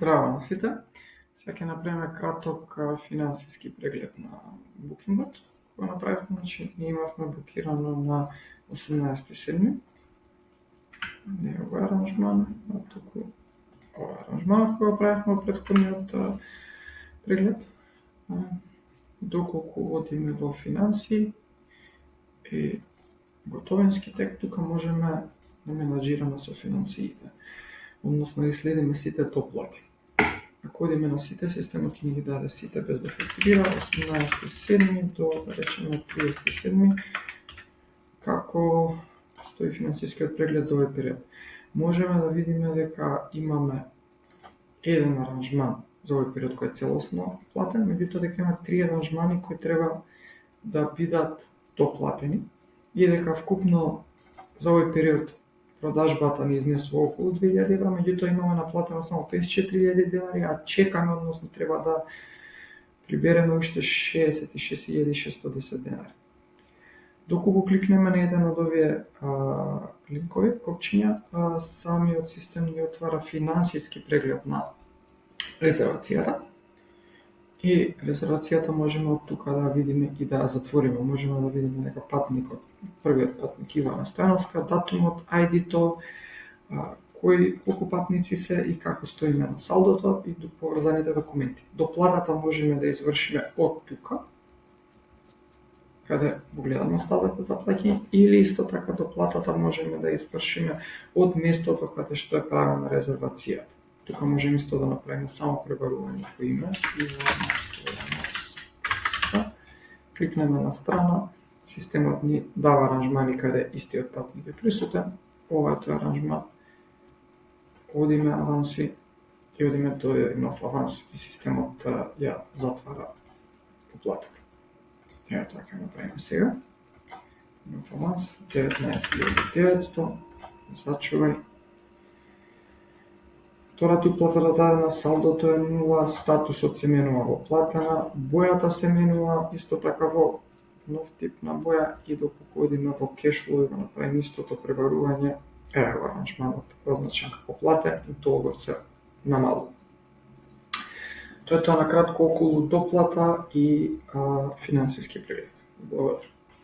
Здраво на сите. Сега ќе направиме краток финансиски преглед на букингот. Кој направивме, значи, ние имавме букирано на 18.7. Не е овој аранжман, а туку овој аранжман кој го правивме во претходниот преглед. Доколку одиме во финанси и готовински тек, тука можеме да менаџираме со финансиите, односно ги следиме сите доплати. Ако одиме на сите, системот ќе ни ги даде сите без да фактурира, 18.7 до, да речеме, 30.7, како стои финансискиот преглед за овој период. Можеме да видиме дека имаме еден аранжман за овој период кој е целосно платен, меѓутоа дека има 3 аранжмани кои треба да бидат доплатени и дека вкупно за овој период продажбата ни изнесува околу 2000 евра, меѓутоа имаме наплатено само 54.000 денари, а чекаме, односно треба да прибереме уште 66.610 денари. Доколку кликнеме на еден од овие линкови, копчиња, самиот систем ни отвара финансиски преглед на резервацијата. И резервацијата можеме од тука да видиме и да ја затвориме. Можеме да видиме дека патникот, првиот патник Ивана Стојановска, датумот, ID-то, колку патници се и како стоиме на салдото и поврзаните документи. Доплатата можеме да извршиме од тука, каде го гледаме статусот за плаќање, или исто така доплатата можеме да извршиме од местото каде што е правена резервацијата. Тука можеме исто да направиме само пребарување по име и кликнеме на страна, системот ни дава аранжмани каде истиот патник е присутен. Ова е тој аранжман. Одиме аванси и одиме до нов аванс и системот ја затвара уплатата. Ево тоа ќе направиме сега. Нов аванс 19.900. Зачувај. Втората уплата дадена, салдото е 0, статусот се менува во платена, бојата се менува исто така во нов тип на боја и доколку одиме во кешфлоу и го направиме истото пребарување, ево аранжманот означен како платен и долгот се намалува. Тоа е тоа на кратко околу доплата и финансиски преглед. Благодарам.